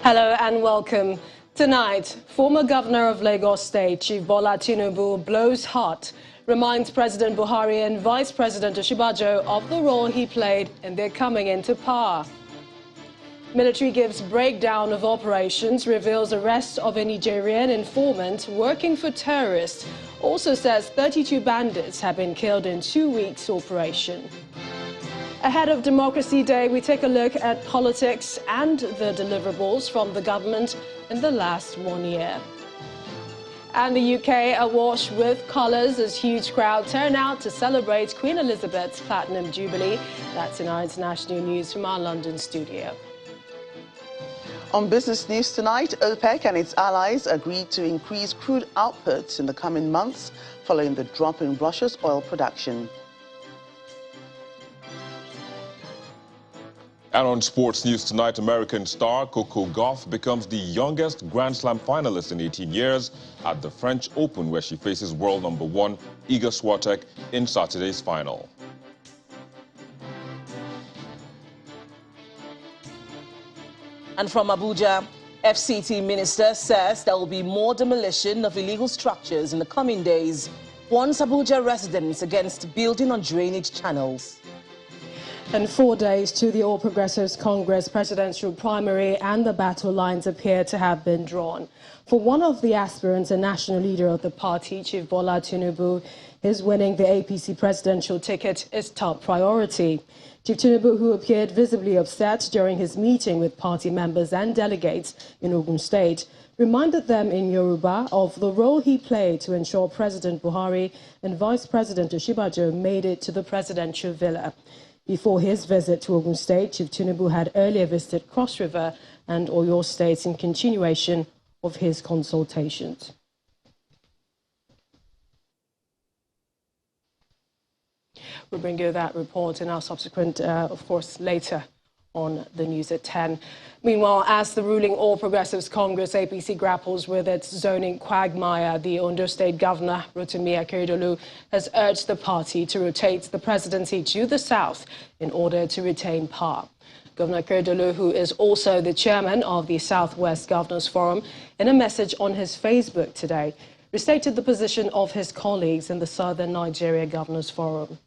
Hello and welcome. Tonight, former Governor of Lagos State, Chief Bola Tinubu, blows hot, reminds President Buhari and Vice President Osinbajo of the role he played in their coming into power. Military gives breakdown of operations, reveals arrest of a Nigerian informant working for terrorists, also says 32 bandits have been killed in 2 weeks' operation. Ahead of Democracy Day, we take a look at politics and the deliverables from the government in the last 1 year. And the UK awash with colours as huge crowd turn out to celebrate Queen Elizabeth's Platinum Jubilee. That's in our international news from our London studio. On business news tonight, OPEC and its allies agreed to increase crude output in the coming months following the drop in Russia's oil production. And on sports news tonight, American star Coco Gauff becomes the youngest Grand Slam finalist in 18 years at the French Open, where she faces world number 1 Iga Swiatek in Saturday's final. And from Abuja, FCT minister says there will be more demolition of illegal structures in the coming days, warns Abuja residents against building on drainage channels. And 4 days to the All Progressives Congress presidential primary, and the battle lines appear to have been drawn. For one of the aspirants and national leader of the party, Chief Bola Tinubu, his winning the APC presidential ticket is top priority. Chief Tinubu, who appeared visibly upset during his meeting with party members and delegates in Ogun State, reminded them in Yoruba of the role he played to ensure President Buhari and Vice President Osinbajo made it to the presidential villa. Before his visit to Ogun State, Chief Tinubu had earlier visited Cross River and Oyo states in continuation of his consultations. We'll bring you that report in our subsequent, of course, later on the news at 10. Meanwhile, as the ruling All Progressives Congress APC grapples with its zoning quagmire, the Ondo State Governor, Rotimi Akeredolu, has urged the party to rotate the presidency to the south in order to retain power. Governor Akeredolu, who is also the chairman of the Southwest Governors Forum, in a message on his Facebook today, restated the position of his colleagues in the Southern Nigeria Governors Forum.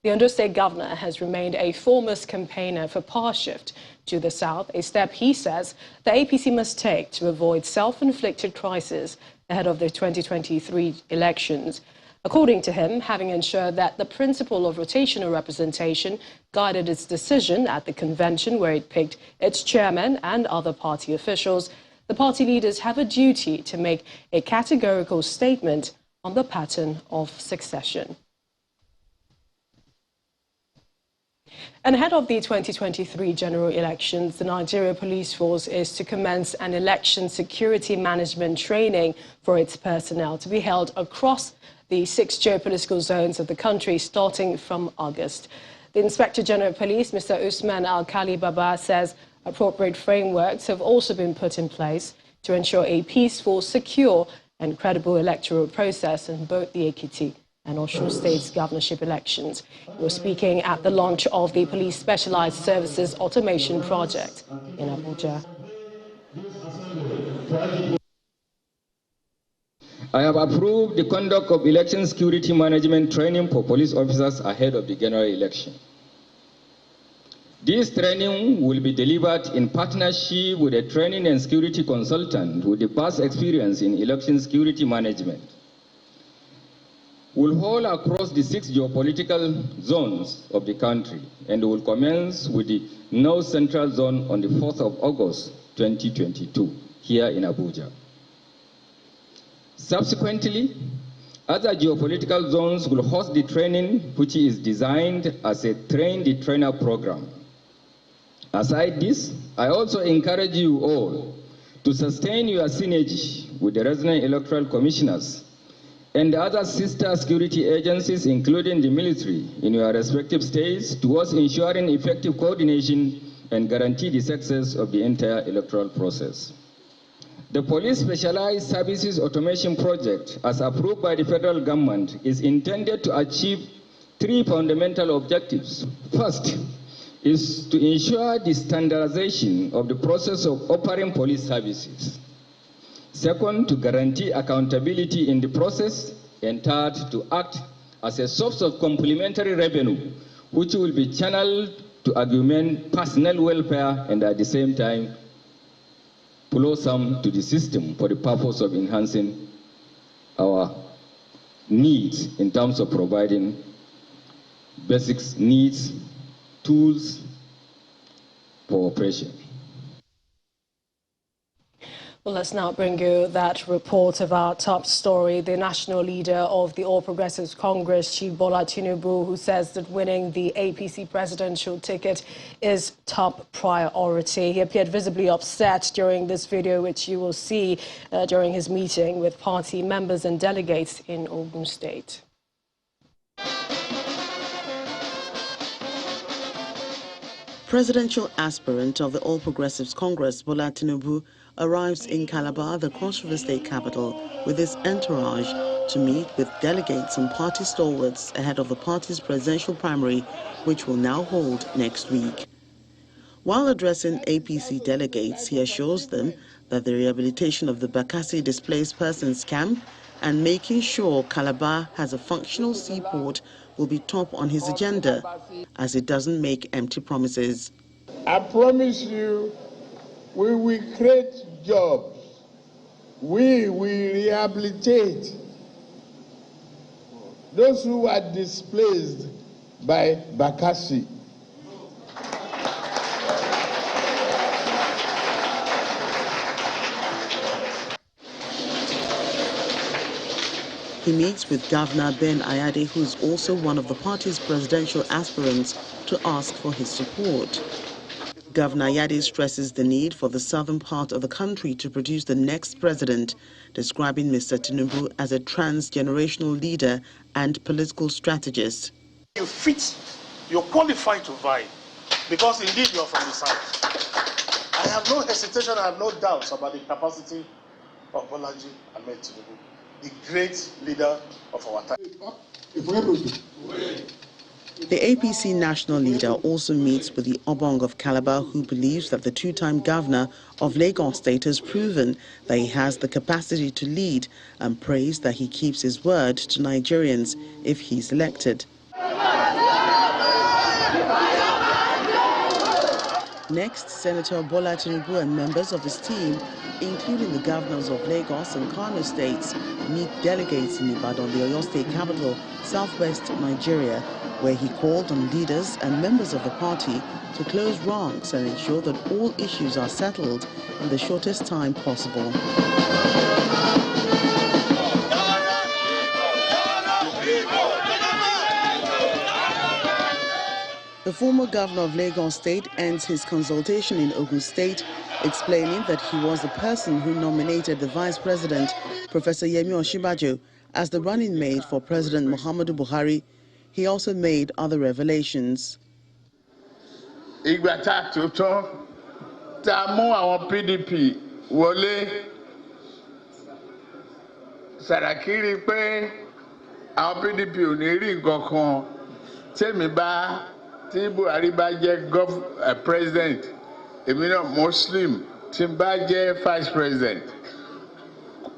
The Ondo State Governor has remained a foremost campaigner for power shift to the south, a step he says the APC must take to avoid self-inflicted crisis ahead of the 2023 elections. According to him, having ensured that the principle of rotational representation guided its decision at the convention where it picked its chairman and other party officials, the party leaders have a duty to make a categorical statement on the pattern of succession. And ahead of the 2023 general elections, the Nigeria Police Force is to commence an election security management training for its personnel to be held across the 6 geopolitical zones of the country starting from August. The Inspector General of Police, Mr. USMAN Alkali Baba, says appropriate frameworks have also been put in place to ensure a peaceful, secure and credible electoral process in both the Ekiti and Osun State's governorship elections. He was speaking at the launch of the Police Specialized Services Automation Project in Abuja. I have approved the conduct of election security management training for police officers ahead of the general election. This training will be delivered in partnership with a training and security consultant with a vast experience in election security management. Will hold across the 6 geopolitical zones of the country and will commence with the North Central Zone on the 4th of August 2022 here in Abuja. Subsequently, other geopolitical zones will host the training, which is designed as a train-the-trainer program. Aside this, I also encourage you all to sustain your synergy with the resident electoral commissioners and other sister security agencies, including the military, in your respective states towards ensuring effective coordination and guarantee the success of the entire electoral process. The Police Specialized Services Automation Project, as approved by the federal government, is intended to achieve 3 fundamental objectives. First, is to ensure the standardization of the process of offering police services. Second, to guarantee accountability in the process. And third, to act as a source of complementary revenue, which will be channeled to augment personnel welfare and at the same time flow some to the system for the purpose of enhancing our needs in terms of providing basic needs, tools for operation. Well, let's now bring you that report of our top story. The national leader of the All Progressives Congress, Chief Bola Tinubu, who says that winning the APC presidential ticket is top priority. He appeared visibly upset during this video, which you will see during his meeting with party members and delegates in Ogun State. Presidential aspirant of the All Progressives Congress, Bola Tinubu, arrives in Calabar, the Cross River State capital, with his entourage to meet with delegates and party stalwarts ahead of the party's presidential primary, which will now hold next week. While addressing APC delegates, he assures them that the rehabilitation of the Bakassi displaced persons camp and making sure Calabar has a functional seaport will be top on his agenda, as it doesn't make empty promises. I promise you, we will create jobs. We will rehabilitate those who are displaced by Bakassi. He meets with Governor Ben Ayade, who is also one of the party's presidential aspirants, to ask for his support. Governor Ayade stresses the need for the southern part of the country to produce the next president, describing Mr. Tinubu as a trans-generational leader and political strategist. You fit, you're qualified to vie, because indeed you're from the south. I have no hesitation, I have no doubts about the capacity of Bolaji Ahmed Tinubu, the great leader of our time. The APC national leader also meets with the Obong of Calabar, who believes that the two-time governor of Lagos State has proven that he has the capacity to lead, and praised that he keeps his word to Nigerians if he's elected. Next, Senator Bola Tinubu and members of his team, including the governors of Lagos and Kano states, meet delegates in Ibadan, the Oyo State capital, southwest Nigeria, where he called on leaders and members of the party to close ranks and ensure that all issues are settled in the shortest time possible. The former governor of Lagos State ends his consultation in Ogun State, explaining that he was the person who nominated the Vice President, Professor Yemi Osinbajo, as the running mate for President Muhammadu Buhari. He also made other revelations. Ìgbà tá tó tán tá mú àwọn PDP wọlé, Sàràkí rí pé àwọn PDP ò ní rí nǹkan kan tèmi bá tí Buhari bá jẹ́ president, èmi náà Muslim tí n bá jẹ́ vice president,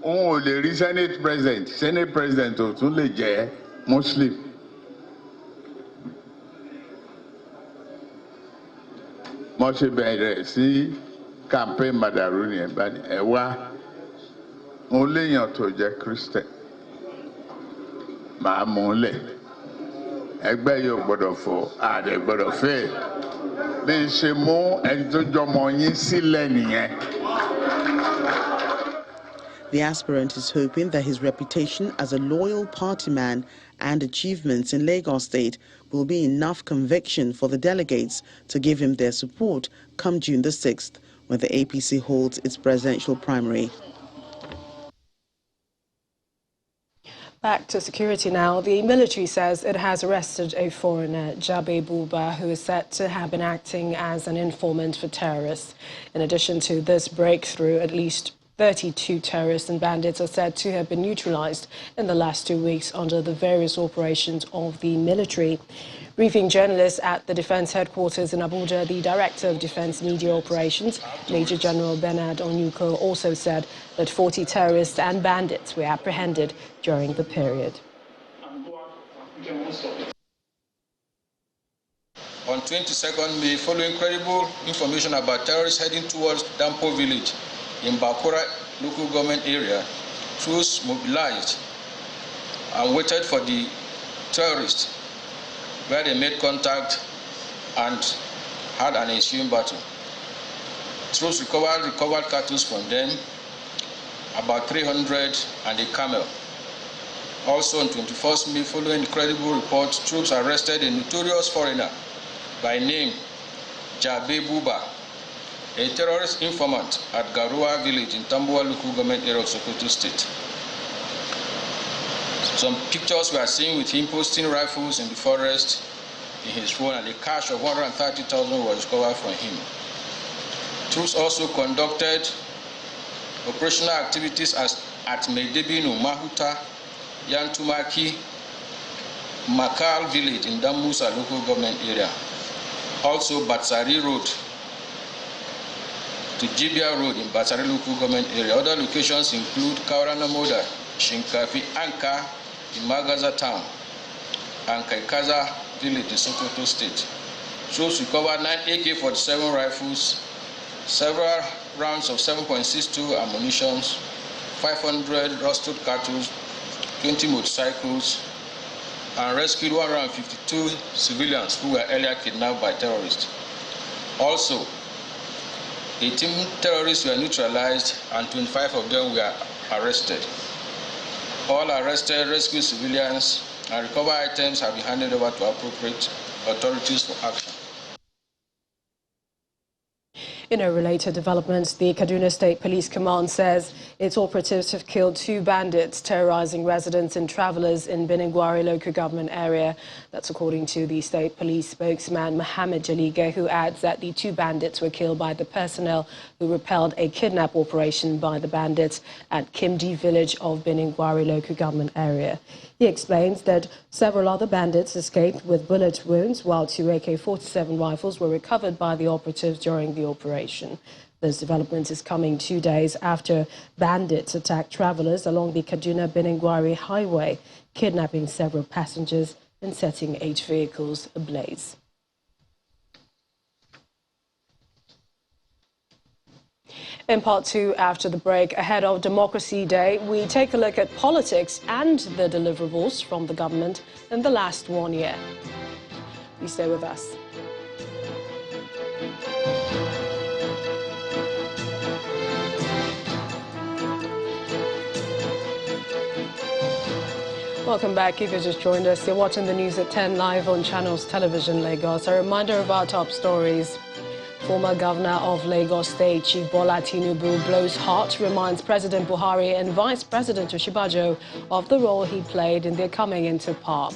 òun ò lè rí senate president ò tún lè jẹ́ Muslim. Mo ṣe bẹ̀rẹ̀ sí campaign madaru ni ẹ wá, mo léèyàn tó jẹ́ Christian, màá mú lẹ̀, ẹgbẹ́ yóò gbọ́dọ̀ fọ́, àdẹ gbọ́dọ̀ fẹ́, bí n ṣe mú ẹni tó jọmọ yín sílẹ̀ nìyẹn. The aspirant is hoping that his reputation as a loyal party man and achievements in Lagos State will be enough conviction for the delegates to give him their support come June the 6th, when the APC holds its presidential primary. Back to security now. The military says it has arrested a foreigner, Jabe Buba, who is said to have been acting as an informant for terrorists. In addition to this breakthrough, at least 32 terrorists and bandits are said to have been neutralized in the last 2 weeks under the various operations of the military. Briefing journalists at the Defense Headquarters in Abuja, the Director of Defense Media Operations, Major General Bernard Onyuko, also said that 40 terrorists and bandits were apprehended during the period. On 22nd May, following credible information about terrorists heading towards Dampo village in Bakura local government area, troops mobilized and waited for the terrorists, where they made contact and had an ensuing battle. Troops recovered cattle from them, about 300 and a camel. Also on 21st May, following the credible report, troops arrested a notorious foreigner by name Jabe Buba, a terrorist informant at Garua village in Tambuwa local government area of Sokoto State. Some pictures were seen with him posting rifles in the forest in his phone, and a cash of 130,000 was recovered from him. Troops also conducted operational activities at Meidebinu, Mahuta, Yantumaki, Makal village in Damusa local government area. Also Batsari Road to Jibia Road in Batsari local government area. Other locations include Kauranamoda, Shinkafi, Anka in Magaza town, and Kaikaza village in Sokoto State. Troops recovered 9 AK-47 rifles, several rounds of 7.62 ammunition, 500 rusted cattle, 20 motorcycles, and rescued 152 civilians who were earlier kidnapped by terrorists. Also, 18 terrorists were neutralized and 25 of them were arrested. All arrested, rescued civilians, and recovered items have been handed over to appropriate authorities for action. In a related development, the Kaduna State Police Command says its operatives have killed 2 bandits terrorizing residents and travelers in Beningwari local government area. That's according to the state police spokesman Mohammed Jalige, who adds that the 2 bandits were killed by the personnel who repelled a kidnap operation by the bandits at Kimdi village of Beningwari local government area. He explains that several other bandits escaped with bullet wounds, while 2 AK-47 rifles were recovered by the operatives during the operation. This development is coming 2 days after bandits attacked travelers along the Kaduna-Beningwari highway, kidnapping several passengers and setting 8 vehicles ablaze. In part 2, after the break, ahead of Democracy Day, we take a look at politics and the deliverables from the government in the last 1 year. Please stay with us. Welcome back. If you just joined us, you're watching the news at 10 live on Channels Television Lagos. A reminder of our top stories. Former Governor of Lagos State, Chief Bola Tinubu, blows hot, reminds President Buhari and Vice President Osinbajo of the role he played in their coming into power.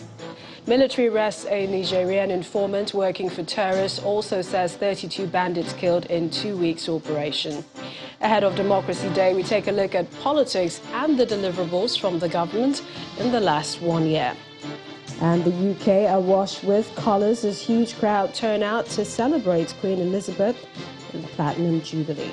Military arrests a Nigerian informant working for terrorists, also says 32 bandits killed in 2 weeks' operation. Ahead of Democracy Day, we take a look at politics and the deliverables from the government in the last 1 year. And the UK awash with colours as huge crowd turn out to celebrate Queen Elizabeth and the Platinum Jubilee.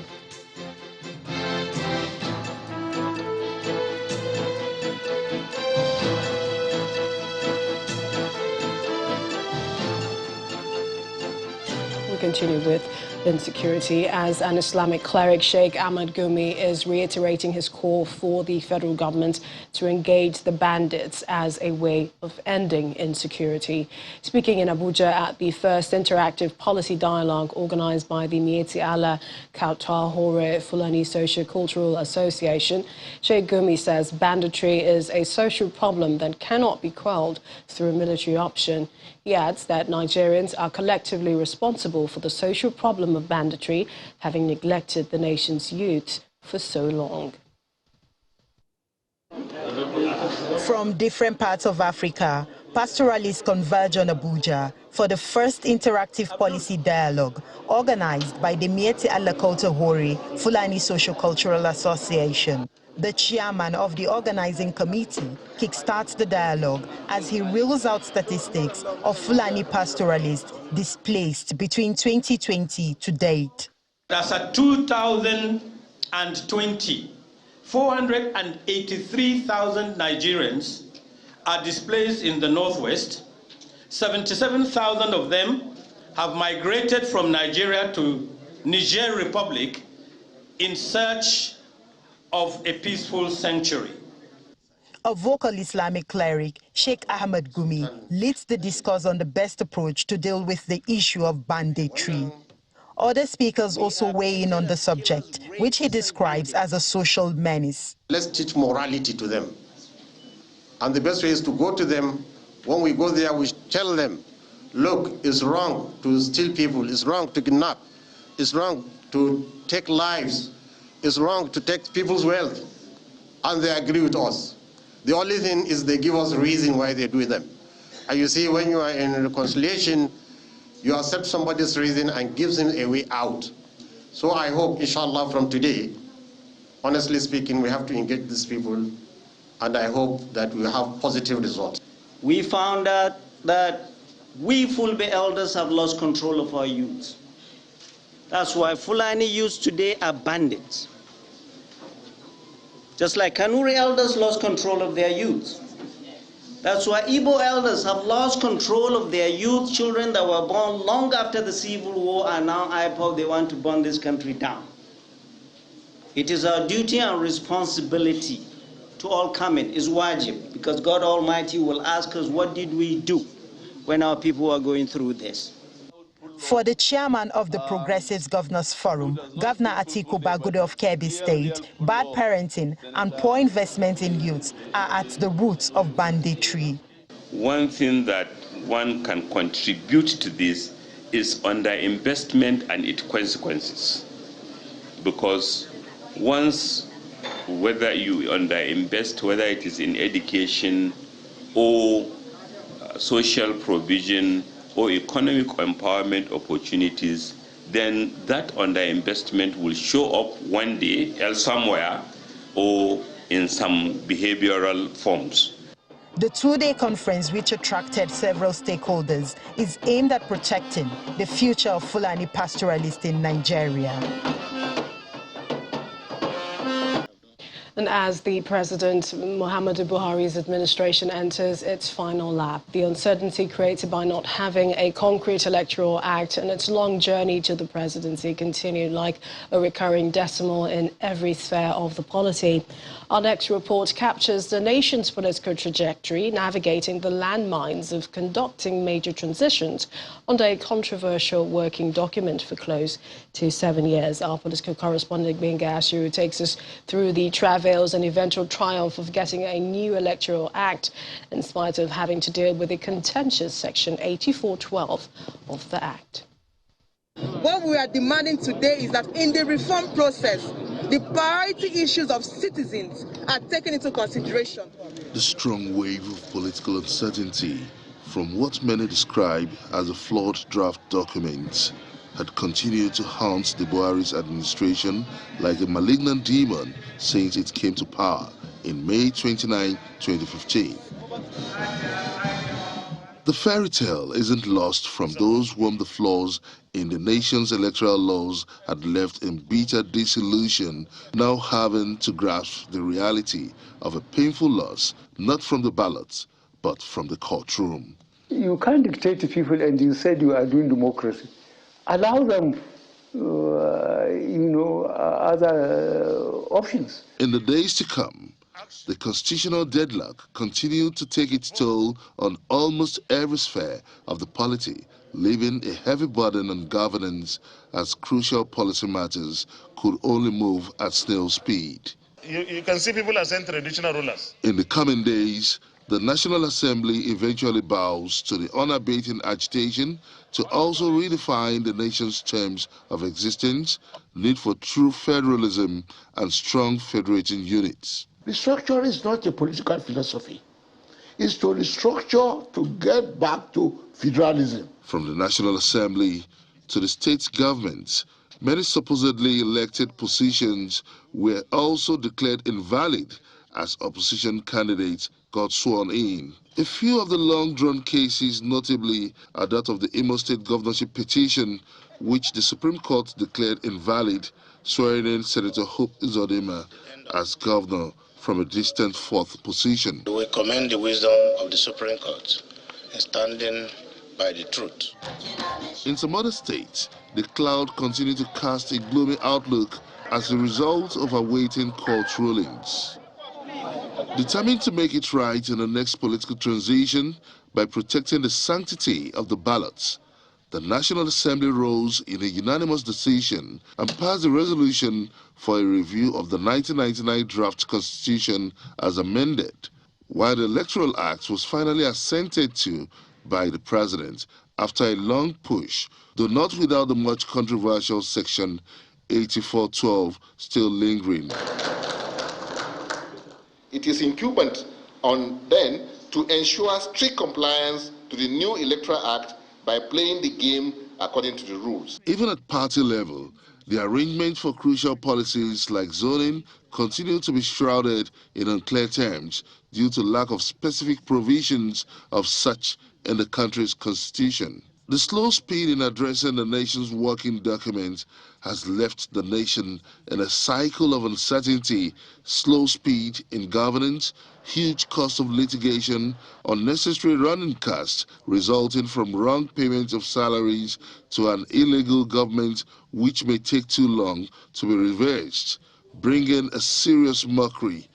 We continue with insecurity as an Islamic cleric, Sheikh Ahmad Gumi, is reiterating his call for the federal government to engage the bandits as a way of ending insecurity. Speaking in Abuja at the first interactive policy dialogue organized by the Mieti Allah Kautal Hore Fulani Socio-Cultural Association, Sheikh Gumi says banditry is a social problem that cannot be quelled through a military option. He adds that Nigerians are collectively responsible for the social problem of banditry, having neglected the nation's youth for so long. From different parts of Africa, Pastoralists converge on Abuja for the first interactive policy dialogue organized by the Mieti Alakota Hori Fulani Socio-Cultural Association. The chairman of the organizing committee kickstarts the dialogue as he reels out statistics of Fulani pastoralists displaced between 2020 to date. As at 2020, 483,000 Nigerians are displaced in the Northwest. 77,000 of them have migrated from Nigeria to Niger Republic in search of a peaceful sanctuary. A vocal Islamic cleric, Sheikh Ahmed Gumi, leads the discourse on the best approach to deal with the issue of banditry. Other speakers also weigh in on the subject, which he describes as a social menace. Let's teach morality to them. And the best way is to go to them. When we go there, we tell them, look, it's wrong to steal people, it's wrong to kidnap, it's wrong to take lives, it's wrong to take people's wealth. And they agree with us. The only thing is they give us a reason why they do them. And you see, when you are in reconciliation, you accept somebody's reason and gives him a way out. So I hope, inshallah, from today, honestly speaking, we have to engage these people, and I hope that we have positive results. We found out that we Fulbe elders have lost control of our youth. That's why Fulani youth today are bandits. Just like Kanuri elders lost control of their youth. That's why Igbo elders have lost control of their youth. Children that were born long after the Civil War are now IPOB. They want to burn this country down. It is our duty and responsibility to all come in, is wajib, because God Almighty will ask us, what did we do when our people are going through this? For the chairman of the Progressives Governors Forum, Governor Atiku Bagude of Kebbi State, bad parenting and poor investment in youth are at the roots of banditry. One thing that one can contribute to this is underinvestment and its consequences. Because once, whether you underinvest, whether it is in education or social provision or economic empowerment opportunities, then that underinvestment will show up one day somewhere or in some behavioral forms. The two-day conference, which attracted several stakeholders, is aimed at protecting the future of Fulani pastoralists in Nigeria. And as the President Muhammadu Buhari's administration enters its final lap, the uncertainty created by not having a concrete electoral act and its long journey to the presidency continued like a recurring decimal in every sphere of the polity. Our next report captures the nation's political trajectory, navigating the landmines of conducting major transitions under a controversial working document for close to 7 years. Our political correspondent, Benga Ashiru, takes us through the travails and eventual triumph of getting a new electoral act, in spite of having to deal with the contentious Section 8412 of the Act. What we are demanding today is that in the reform process, the priority issues of citizens are taken into consideration. The strong wave of political uncertainty from what many describe as a flawed draft document had continued to haunt the Buhari's administration like a malignant demon since it came to power in May 29, 2015. The fairy tale isn't lost from those whom the flaws in the nation's electoral laws had left in bitter disillusion, now having to grasp the reality of a painful loss, not from the ballots, but from the courtroom. You can't dictate to people, and you said you are doing democracy. Allow them, other options. In the days to come, the constitutional deadlock continued to take its toll on almost every sphere of the polity, leaving a heavy burden on governance as crucial policy matters could only move at snail speed. You can see people are saying traditional rulers. In the coming days, the National Assembly eventually bows to the unabating agitation to also redefine the nation's terms of existence, need for true federalism and strong federating units. The structure is not a political philosophy. is to restructure to get back to federalism. From the National Assembly to the state governments, many supposedly elected positions were also declared invalid as opposition candidates got sworn in. A few of the long-drawn cases, notably, are that of the Imo State governorship petition, which the Supreme Court declared invalid, swearing in Senator Hope Uzodinma as governor from a distant fourth position. We commend the wisdom of the Supreme Court in standing by the truth. In some other states, the cloud continued to cast a gloomy outlook as a result of awaiting court rulings. Determined to make it right in the next political transition by protecting the sanctity of the ballots, the National Assembly rose in a unanimous decision and passed a resolution for a review of the 1999 draft constitution as amended, while the Electoral Act was finally assented to by the President after a long push, though not without the much controversial Section 8412 still lingering. It is incumbent on them to ensure strict compliance to the new Electoral Act by playing the game according to the rules. Even at party level, the arrangement for crucial policies like zoning continue to be shrouded in unclear terms due to lack of specific provisions of such in the country's constitution. The slow speed in addressing the nation's working documents has left the nation in a cycle of uncertainty, slow speed in governance, huge cost of litigation, unnecessary running costs resulting from wrong payments of salaries to an illegal government which may take too long to be reversed, bringing a serious mockery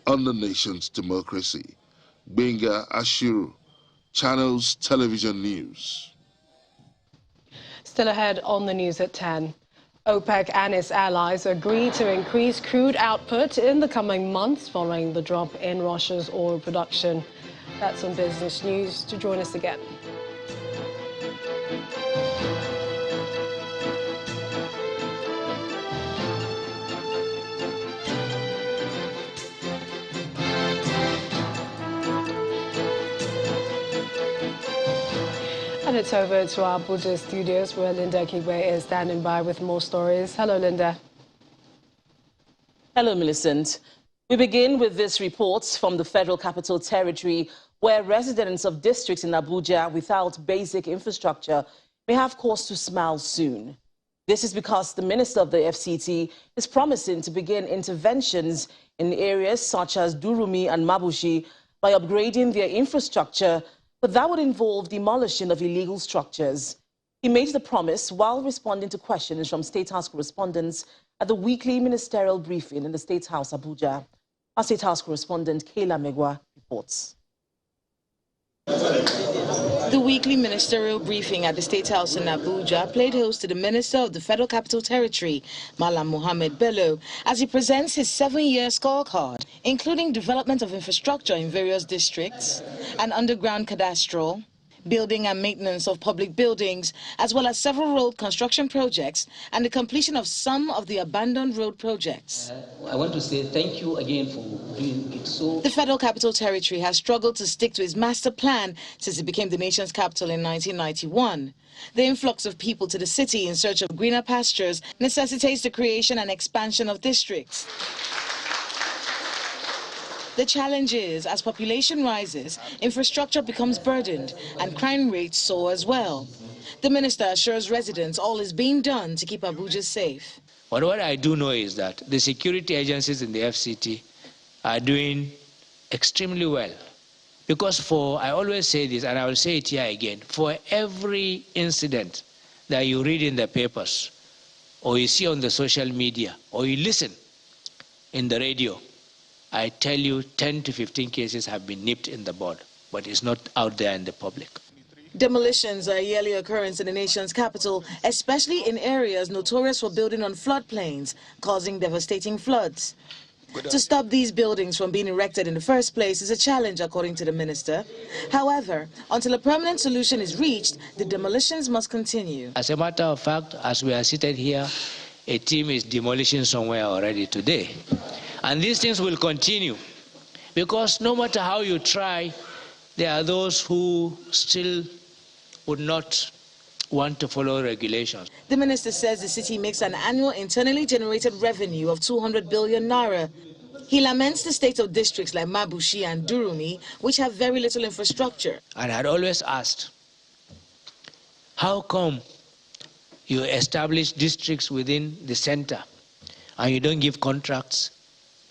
on the nation's democracy. Benga Ashiru, Channels Television News. Still ahead on the news at 10. OPEC and its allies agreed to increase crude output in the coming months following the drop in Russia's oil production. That's on Business News. To join us again. And it's over to our Abuja studios where Linda Kigwe is standing by with more stories. Hello, Linda. Hello, Millicent. We begin with this report from the Federal Capital Territory, where residents of districts in Abuja without basic infrastructure may have cause to smile soon. This is because the Minister of the FCT is promising to begin interventions in areas such as Durumi and Mabushi by upgrading their infrastructure, but that would involve demolition of illegal structures. He made the promise while responding to questions from State House correspondents at the weekly ministerial briefing in the State House, Abuja. Our State House correspondent, Kayla Megwa, reports. The weekly ministerial briefing at the State House in Abuja played host to the Minister of the Federal Capital Territory, Malam Mohammed Bello, as he presents his 7-year scorecard, including development of infrastructure in various districts, an underground cadastral, building and maintenance of public buildings, as well as several road construction projects and the completion of some of the abandoned road projects. I want to say thank you again for doing it so. The Federal Capital Territory has struggled to stick to its master plan since it became the nation's capital in 1991. The influx of people to the city in search of greener pastures necessitates the creation and expansion of districts. The challenge is, as population rises, infrastructure becomes burdened and crime rates soar as well. The minister assures residents all is being done to keep Abuja safe. But what I do know is that the security agencies in the FCT are doing extremely well. Because I always say this, and I will say it here again, for every incident that you read in the papers, or you see on the social media, or you listen in the radio, I tell you 10 to 15 cases have been nipped in the bud, but it's not out there in the public. Demolitions are a yearly occurrence in the nation's capital, especially in areas notorious for building on floodplains, causing devastating floods. To stop these buildings from being erected in the first place is a challenge, according to the minister. However, until a permanent solution is reached, the demolitions must continue. As a matter of fact, as we are seated here, a team is demolishing somewhere already today. And these things will continue because no matter how you try, there are those who still would not want to follow regulations. The minister says the city makes an annual internally generated revenue of 200 billion naira. He laments the state of districts like Mabushi and Durumi, which have very little infrastructure. And I had always asked, how come you establish districts within the center and you don't give contracts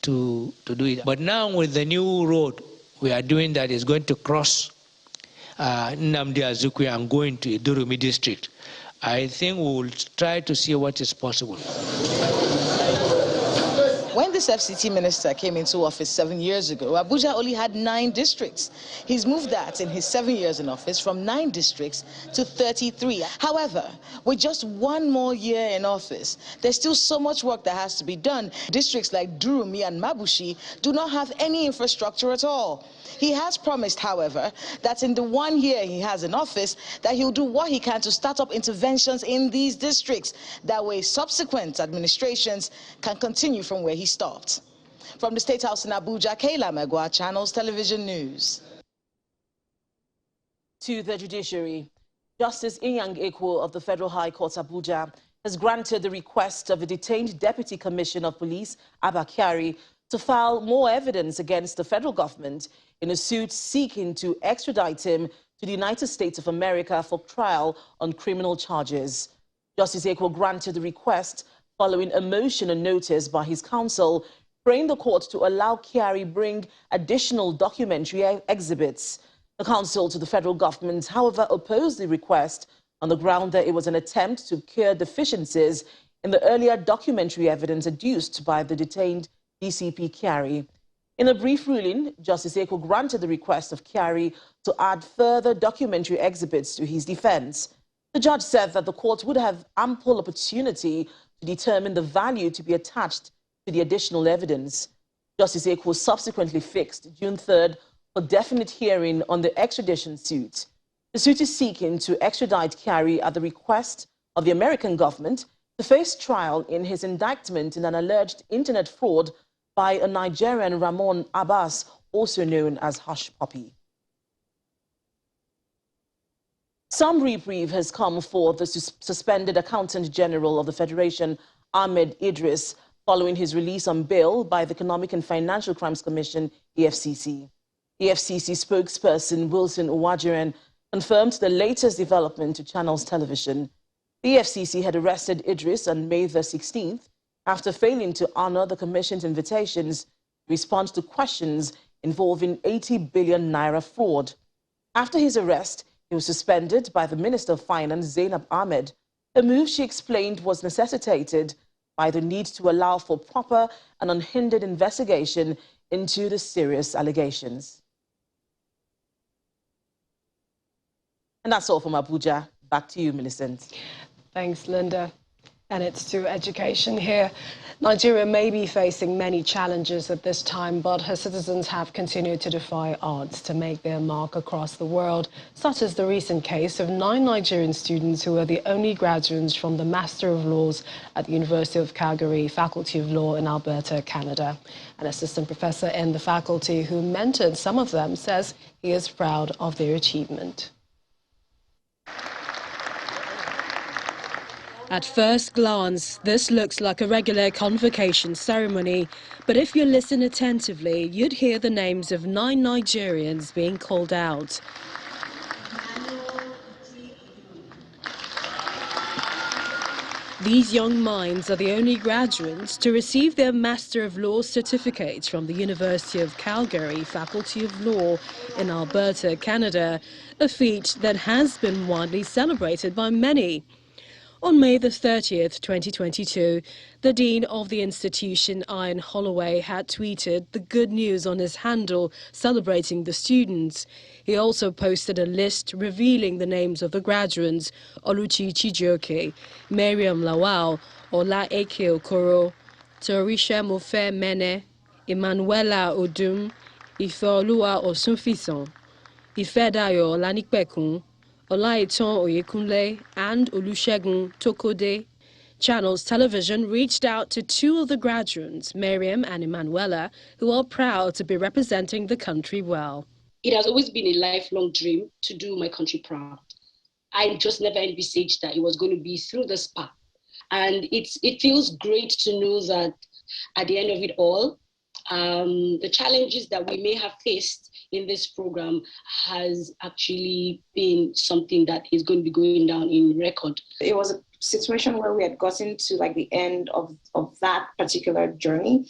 to do it? But now with the new road we are doing that is going to cross Nnamdi Azikiwe and go into Durumi district, I think we will try to see what is possible. When this FCT minister came into office 7 years ago, Abuja only had 9 districts. He's moved that in his 7 years in office from 9 districts to 33. However, with just 1 more year in office, there's still so much work that has to be done. Districts like Durumi and Mabushi do not have any infrastructure at all. He has promised, however, that in the 1 year he has in office, that he'll do what he can to start up interventions in these districts. That way, subsequent administrations can continue from where he stopped. From the State House in Abuja, Kayla Megwa, Channels Television News. To the judiciary, Justice Inyang Ekwo of the Federal High Court Abuja has granted the request of a detained Deputy Commissioner of Police, Abba Kyari, to file more evidence against the federal government in a suit seeking to extradite him to the United States of America for trial on criminal charges. Justice Ekwo granted the request following a motion and notice by his counsel, praying the court to allow Kyari bring additional documentary exhibits. The counsel to the federal government, however, opposed the request on the ground that it was an attempt to cure deficiencies in the earlier documentary evidence adduced by the detained DCP Kyari. In a brief ruling, Justice Ekwo granted the request of Kyari to add further documentary exhibits to his defense. The judge said that the court would have ample opportunity to determine the value to be attached to the additional evidence. Justice Ekwo subsequently fixed June 3rd for definite hearing on the extradition suit. The suit is seeking to extradite Kyari at the request of the American government to face trial in his indictment in an alleged internet fraud by a Nigerian, Ramon Abbas, also known as Hush Puppy. Some reprieve has come for the suspended Accountant General of the Federation, Ahmed Idris, following his release on bail by the Economic and Financial Crimes Commission, EFCC. EFCC spokesperson Wilson Uwajiran confirmed the latest development to Channels Television. The EFCC had arrested Idris on May the 16th after failing to honor the Commission's invitations to respond to questions involving 80 billion naira fraud. After his arrest, he was suspended by the Minister of Finance, Zainab Ahmed, a move she explained was necessitated by the need to allow for proper and unhindered investigation into the serious allegations. And that's all from Abuja. Back to you, Millicent. Thanks, Linda. And it's to education here. Nigeria may be facing many challenges at this time, but her citizens have continued to defy odds to make their mark across the world, such as the recent case of 9 Nigerian students who are the only graduates from the Master of Laws at the University of Calgary Faculty of Law in Alberta, Canada. An assistant professor in the faculty who mentored some of them says he is proud of their achievement. At first glance, this looks like a regular convocation ceremony, but if you listen attentively, you'd hear the names of 9 Nigerians being called out. These young minds are the only graduates to receive their Master of Laws certificates from the University of Calgary Faculty of Law in Alberta, Canada, a feat that has been widely celebrated by many. On May the 30th, 2022, the Dean of the institution, Ian Holloway, had tweeted the good news on his handle celebrating the students. He also posted a list revealing the names of the graduates: Oluchi Chijioke, Mariam Lawal, Ola Eke Okoro, Torisha Mofe Mene, Emanuela Odum, Ifeoluwa Osunfisan, Ifedayo Lanikpekun, Olaiton Oyekunle and Olusegun Tokode. Channels Television reached out to 2 of the graduates, Miriam and Emanuela, who are proud to be representing the country well. it has always been a lifelong dream to do my country proud. I just never envisaged that it was going to be through this path. And it feels great to know that at the end of it all, the challenges that we may have faced in this program has actually been something that is going to be going down in record. It was a situation where we had gotten to like the end of that particular journey.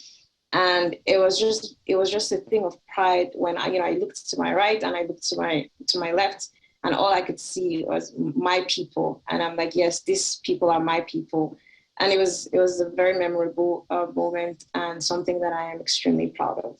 And it was just a thing of pride when I looked to my right and I looked to my left, and all I could see was my people. And I'm like, yes, these people are my people. And it was a very memorable moment and something that I am extremely proud of.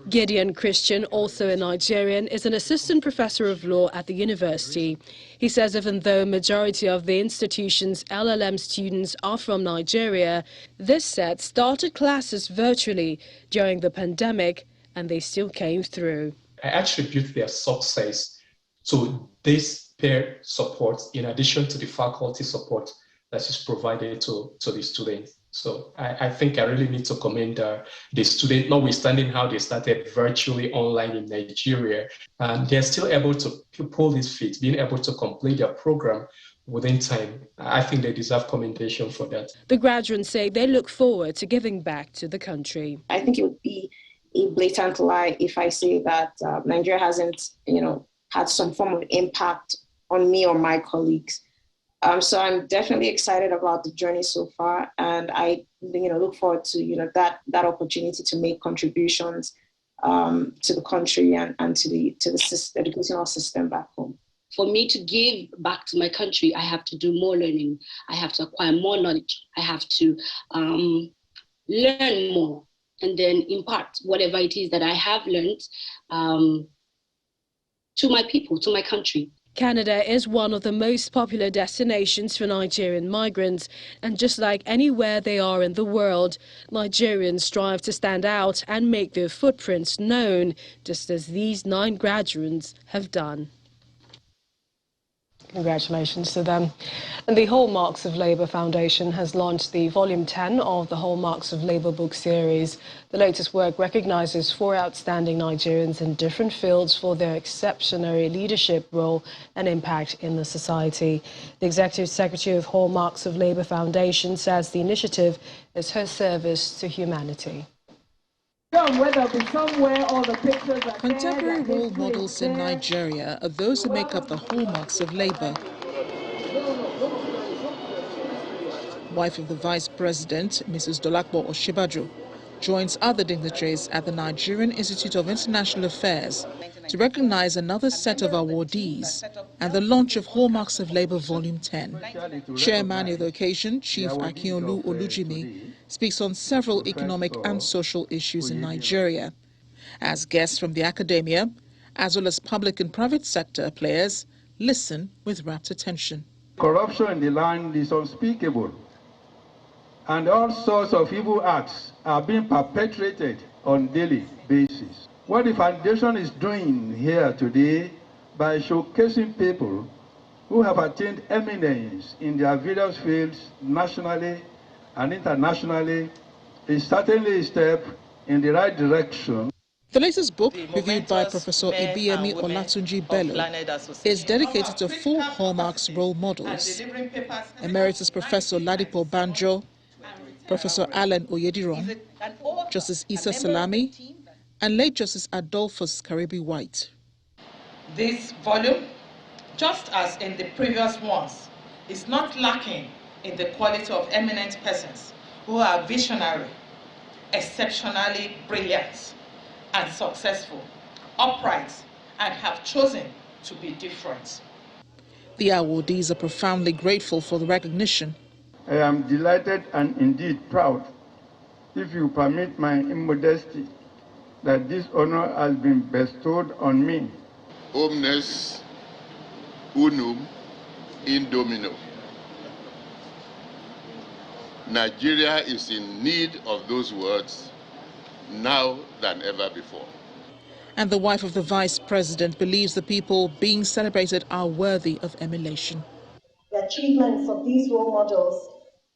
Gideon Christian, also a Nigerian, is an assistant professor of law at the university. He says even though a majority of the institution's LLM students are from Nigeria, this set started classes virtually during the pandemic and they still came through. I attribute their success to this peer support in addition to the faculty support that is provided to the students. So I think I really need to commend the students, notwithstanding how they started virtually online in Nigeria. And they're still able to pull this feat, being able to complete their program within time. I think they deserve commendation for that. The graduates say they look forward to giving back to the country. I think it would be a blatant lie if I say that Nigeria hasn't, had some form of impact on me or my colleagues. So I'm definitely excited about the journey so far, and I, look forward to that opportunity to make contributions to the country and to the educational system back home. For me to give back to my country, I have to do more learning. I have to acquire more knowledge. I have to learn more, and then impart whatever it is that I have learned to my people, to my country. Canada is one of the most popular destinations for Nigerian migrants, and just like anywhere they are in the world, Nigerians strive to stand out and make their footprints known, just as these 9 graduates have done. Congratulations to them. And the Hallmarks of Labour Foundation has launched the Volume 10 of the Hallmarks of Labour book series. The latest work recognises 4 outstanding Nigerians in different fields for their exceptional leadership role and impact in the society. The Executive Secretary of Hallmarks of Labour Foundation says the initiative is her service to humanity. Contemporary role models in Nigeria are those who make up the hallmarks of labor. Wife of the Vice President, Mrs. Dolakbo Oshibajo, joins other dignitaries at the Nigerian Institute of International Affairs to recognize another set of awardees and the launch of Hallmarks of Labour Volume 10. Chairman of the occasion, Chief Akiolu Olujimi, speaks on several economic and social issues in Nigeria, as guests from the academia, as well as public and private sector players, listen with rapt attention. Corruption in the land is unspeakable, and all sorts of evil acts are being perpetrated on a daily basis. What the foundation is doing here today by showcasing people who have attained eminence in their various fields nationally and internationally is certainly a step in the right direction. The latest book, reviewed by Professor Ibiemi Olatunji Bello, is dedicated to 4 hallmarks role models: Emeritus Professor Ladipo Banjo, Professor Alan Oyediron, Justice Issa Salami, and late Justice Adolphus Karibi White. This volume, just as in the previous ones, is not lacking in the quality of eminent persons who are visionary, exceptionally brilliant, and successful, upright, and have chosen to be different. The awardees are profoundly grateful for the recognition. I am delighted and indeed proud, if you permit my immodesty, that this honor has been bestowed on me. Omnes unum in domino. Nigeria is in need of those words now than ever before. And the wife of the Vice President believes the people being celebrated are worthy of emulation. The achievements of these role models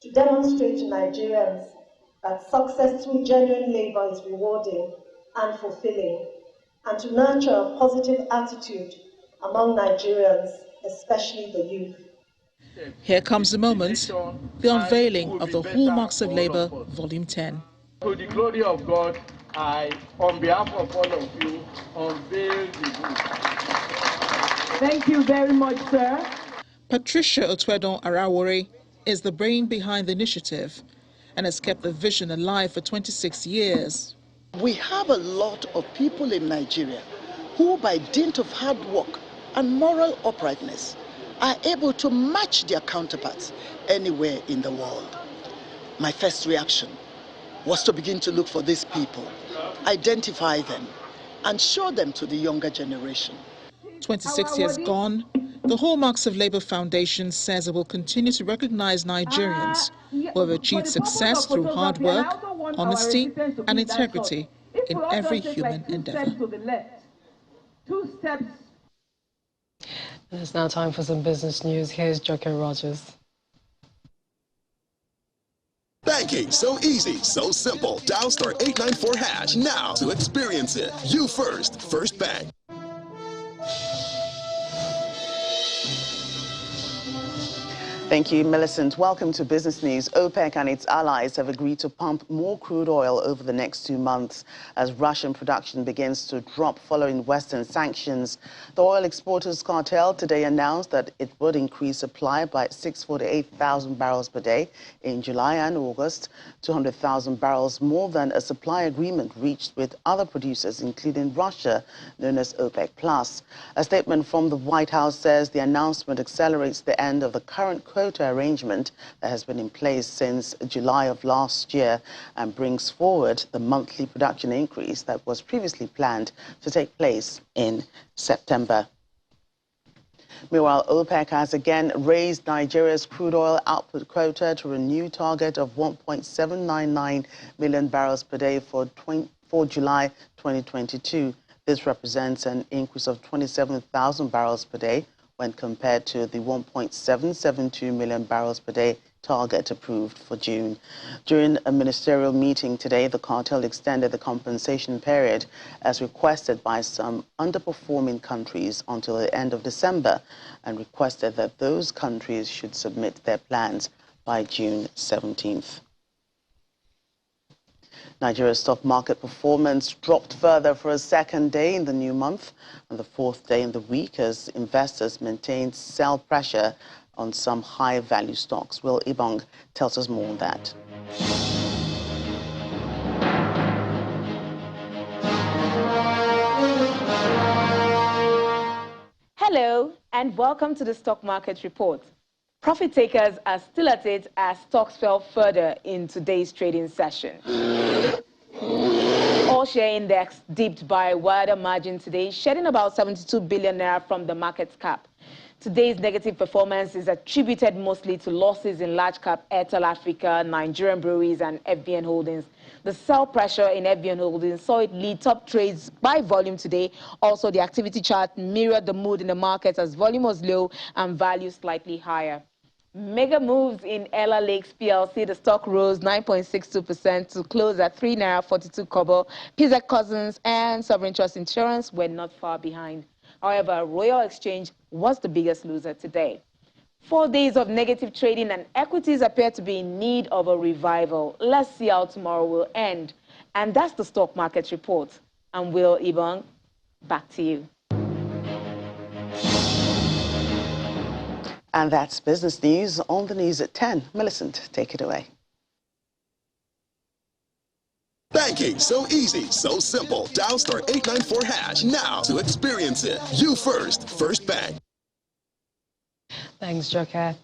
to demonstrate to Nigerians that success through genuine labor is rewarding and fulfilling and to nurture a positive attitude among Nigerians, especially the youth. Here comes the moment, the unveiling of the Hallmarks of Labour, Volume 10. To the glory of God, I, on behalf of all of you, unveil the book. Thank you very much, sir. Patricia Otwedon Arawore is the brain behind the initiative and has kept the vision alive for 26 years. We have a lot of people in Nigeria who, by dint of hard work and moral uprightness, are able to match their counterparts anywhere in the world. My first reaction was to begin to look for these people, identify them, and show them to the younger generation. 26 years gone, the Hallmarks of Labour Foundation says it will continue to recognize Nigerians who have achieved success through hard work, honesty, and integrity in every human endeavour. It's now time for some business news. Here's Joker Rogers. Banking so easy, so simple. Dial *894# now to experience it. You first, First Bank. Thank you, Millicent. Welcome to Business News. OPEC and its allies have agreed to pump more crude oil over the next 2 months as Russian production begins to drop following Western sanctions. The oil exporters cartel today announced that it would increase supply by 648,000 barrels per day in July and August, 200,000 barrels more than a supply agreement reached with other producers, including Russia, known as OPEC+. A statement from the White House says the announcement accelerates the end of the current quota arrangement that has been in place since July of last year and brings forward the monthly production increase that was previously planned to take place in September. Meanwhile, OPEC has again raised Nigeria's crude oil output quota to a new target of 1.799 million barrels per day for July 2022. This represents an increase of 27,000 barrels per day when compared to the 1.772 million barrels per day target approved for June. During a ministerial meeting today, the cartel extended the compensation period as requested by some underperforming countries until the end of December and requested that those countries should submit their plans by June 17th. Nigeria's stock market performance dropped further for a second day in the new month and the fourth day in the week as investors maintained sell pressure on some high-value stocks. Will Ibong tells us more on that. Hello and welcome to the Stock Market Report. Profit takers are still at it as stocks fell further in today's trading session. All share index dipped by a wider margin today, shedding about 72 billion naira from the market cap. Today's negative performance is attributed mostly to losses in large cap Airtel Africa, Nigerian Breweries and FBN Holdings. The sell pressure in FBN Holdings saw it lead top trades by volume today. Also, the activity chart mirrored the mood in the markets as volume was low and value slightly higher. Mega moves in Ella Lakes PLC. The stock rose 9.62% to close at 3 naira 42 kobo. PZ Cousins and Sovereign Trust Insurance were not far behind. However, Royal Exchange was the biggest loser today. 4 days of negative trading and equities appear to be in need of a revival. Let's see how tomorrow will end. And that's the Stock Market Report. I'm Will Ibong. Back to you. And that's Business News on the news at 10. Millicent, take it away. Banking so easy, so simple. Dial *894# now to experience it. You first, First Bank. Thanks, Joker.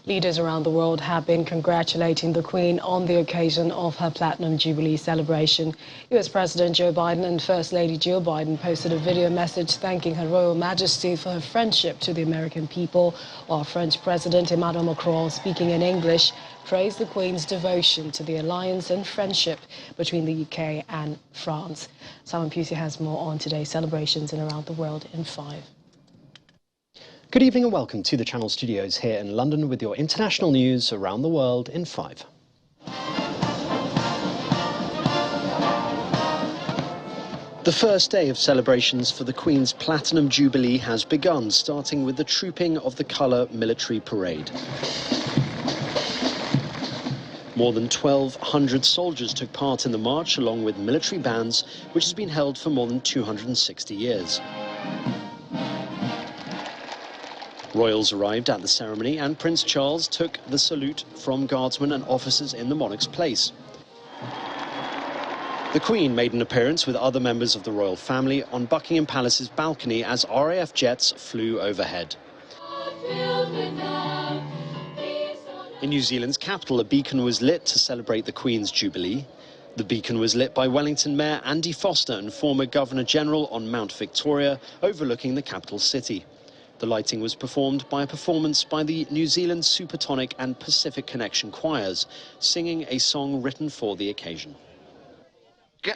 Leaders around the world have been congratulating the Queen on the occasion of her Platinum Jubilee celebration. US President Joe Biden and First Lady Jill Biden posted a video message thanking Her Royal Majesty for her friendship to the American people, while French President Emmanuel Macron, speaking in English, praised the Queen's devotion to the alliance and friendship between the UK and France. Simon Pusey has more on today's celebrations and around the world in 5. Good evening and welcome to the Channel Studios here in London with your international news around the world in 5. The first day of celebrations for the Queen's Platinum Jubilee has begun, starting with the trooping of the Colour Military Parade. More than 1,200 soldiers took part in the march, along with military bands, which has been held for more than 260 years. Royals arrived at the ceremony and Prince Charles took the salute from guardsmen and officers in the monarch's place. The Queen made an appearance with other members of the royal family on Buckingham Palace's balcony as RAF jets flew overhead. In New Zealand's capital, a beacon was lit to celebrate the Queen's Jubilee. The beacon was lit by Wellington Mayor Andy Foster and former Governor-General on Mount Victoria, overlooking the capital city. The lighting was performed by a performance by the New Zealand Supertonic and Pacific Connection choirs, singing a song written for the occasion. The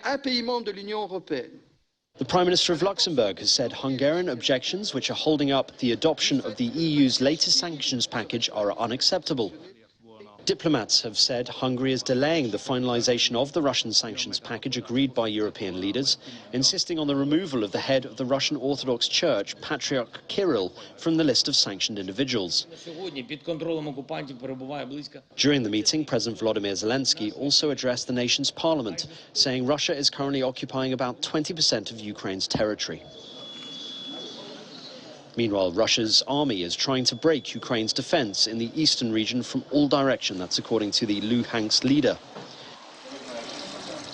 Prime Minister of Luxembourg has said Hungarian objections, which are holding up the adoption of the EU's latest sanctions package, are unacceptable. Diplomats have said Hungary is delaying the finalization of the Russian sanctions package agreed by European leaders, insisting on the removal of the head of the Russian Orthodox Church, Patriarch Kirill, from the list of sanctioned individuals. During the meeting, President Volodymyr Zelensky also addressed the nation's parliament, saying Russia is currently occupying about 20% of Ukraine's territory. Meanwhile, Russia's army is trying to break Ukraine's defense in the eastern region from all directions. That's according to the Luhansk leader.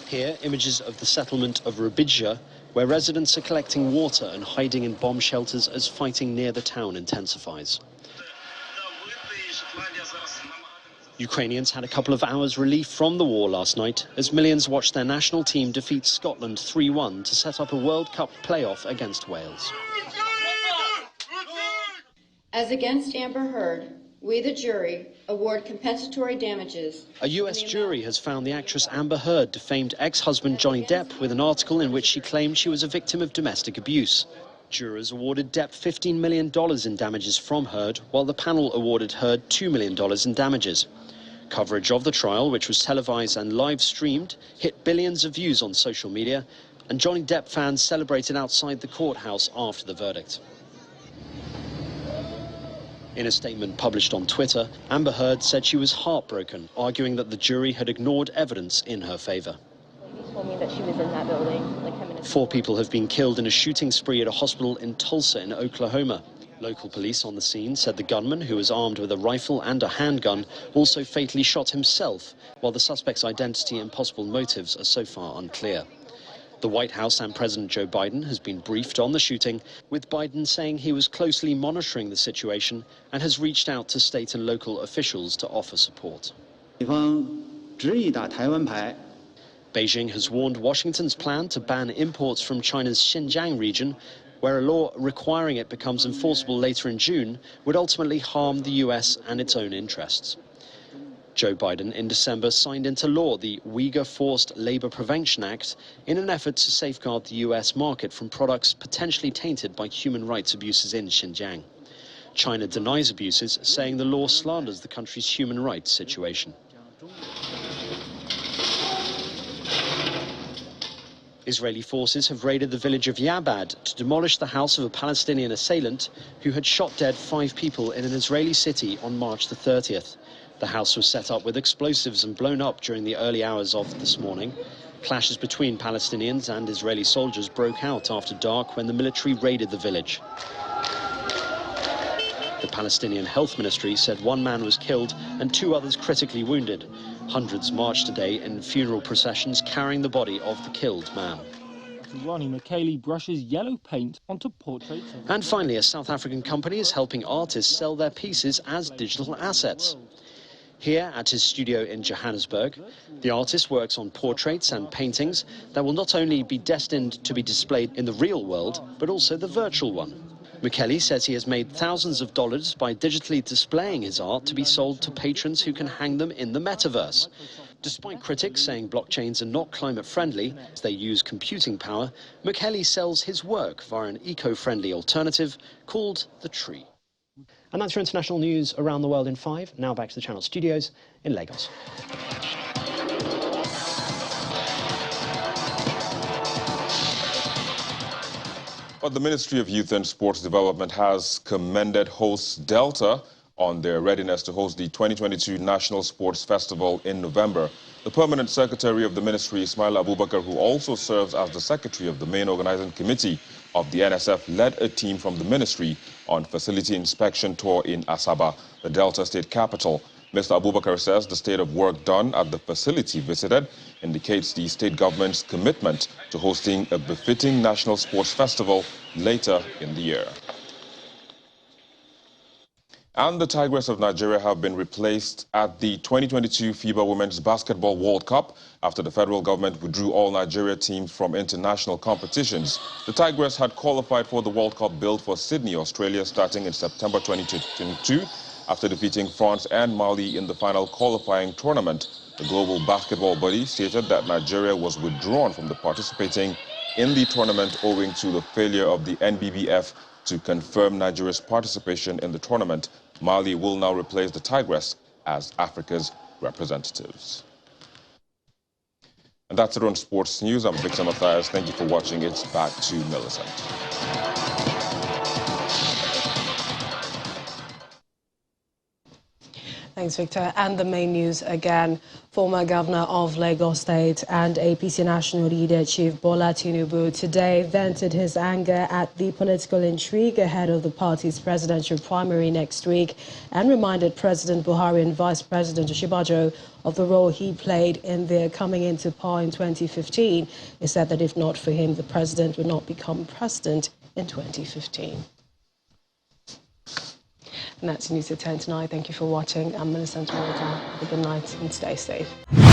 Here, images of the settlement of Rubidja, where residents are collecting water and hiding in bomb shelters as fighting near the town intensifies. Ukrainians had a couple of hours relief from the war last night as millions watched their national team defeat Scotland 3-1 to set up a World Cup playoff against Wales. As against Amber Heard, we, the jury, award compensatory damages. A US jury has found the actress Amber Heard defamed ex-husband Johnny Depp with an article in which she claimed she was a victim of domestic abuse. Jurors awarded Depp $15 million in damages from Heard, while the panel awarded Heard $2 million in damages. Coverage of the trial, which was televised and live-streamed, hit billions of views on social media, and Johnny Depp fans celebrated outside the courthouse after the verdict. In a statement published on Twitter, Amber Heard said she was heartbroken, arguing that the jury had ignored evidence in her favor. He told me that she was in that building like 10 minutes. 4 people have been killed in a shooting spree at a hospital in Tulsa in Oklahoma. Local police on the scene said the gunman, who was armed with a rifle and a handgun, also fatally shot himself, while the suspect's identity and possible motives are so far unclear. The White House and President Joe Biden has been briefed on the shooting, with Biden saying he was closely monitoring the situation and has reached out to state and local officials to offer support. Beijing has warned Washington's plan to ban imports from China's Xinjiang region, where a law requiring it becomes enforceable later in June, would ultimately harm the US and its own interests. Joe Biden in December signed into law the Uyghur Forced Labor Prevention Act in an effort to safeguard the US market from products potentially tainted by human rights abuses in Xinjiang. China denies abuses, saying the law slanders the country's human rights situation. Israeli forces have raided the village of Yabad to demolish the house of a Palestinian assailant who had shot dead 5 people in an Israeli city on March the 30th. The house was set up with explosives and blown up during the early hours of this morning. Clashes between Palestinians and Israeli soldiers broke out after dark when the military raided the village. The Palestinian Health Ministry said 1 man was killed and 2 others critically wounded. Hundreds marched today in funeral processions carrying the body of the killed man. Ronnie McKaylee brushes yellow paint onto portraits. And finally, a South African company is helping artists sell their pieces as digital assets. Here at his studio in Johannesburg, the artist works on portraits and paintings that will not only be destined to be displayed in the real world, but also the virtual one. McKelly says he has made thousands of dollars by digitally displaying his art to be sold to patrons who can hang them in the metaverse. Despite critics saying blockchains are not climate-friendly as they use computing power, McKelly sells his work via an eco-friendly alternative called The Tree. And that's your international news around the world in 5. Now back to the Channel studios in Lagos. The Ministry of Youth and Sports Development has commended host Delta on their readiness to host the 2022 National Sports Festival in November. The permanent secretary of the ministry, Ismail Abubakar, who also serves as the secretary of the main organizing committee of the NSF, led a team from the ministry on facility inspection tour in Asaba, the Delta state capital. Mr. Abubakar says the state of work done at the facility visited indicates the state government's commitment to hosting a befitting national sports festival later in the year. And the Tigress of Nigeria have been replaced at the 2022 FIBA Women's Basketball World Cup after the federal government withdrew all Nigeria teams from international competitions. The Tigress had qualified for the World Cup billed for Sydney, Australia, starting in September 2022 after defeating France and Mali in the final qualifying tournament. The global basketball body stated that Nigeria was withdrawn from the participating in the tournament owing to the failure of the NBBF to confirm Nigeria's participation in the tournament. Mali will now replace the Tigress as Africa's representatives. And that's it on Sports News. I'm Victor Matthias. Thank you for watching. It's back to Millicent. Thanks, Victor. And the main news again. Former Governor of Lagos State and APC National Leader Chief Bola Tinubu today vented his anger at the political intrigue ahead of the party's presidential primary next week and reminded President Buhari and Vice President Osinbajo of the role he played in their coming into power in 2015. He said that if not for him, the president would not become president in 2015. And that's News at 10 tonight. Thank you for watching. I'm Millicent Morgan. Have a good night and stay safe.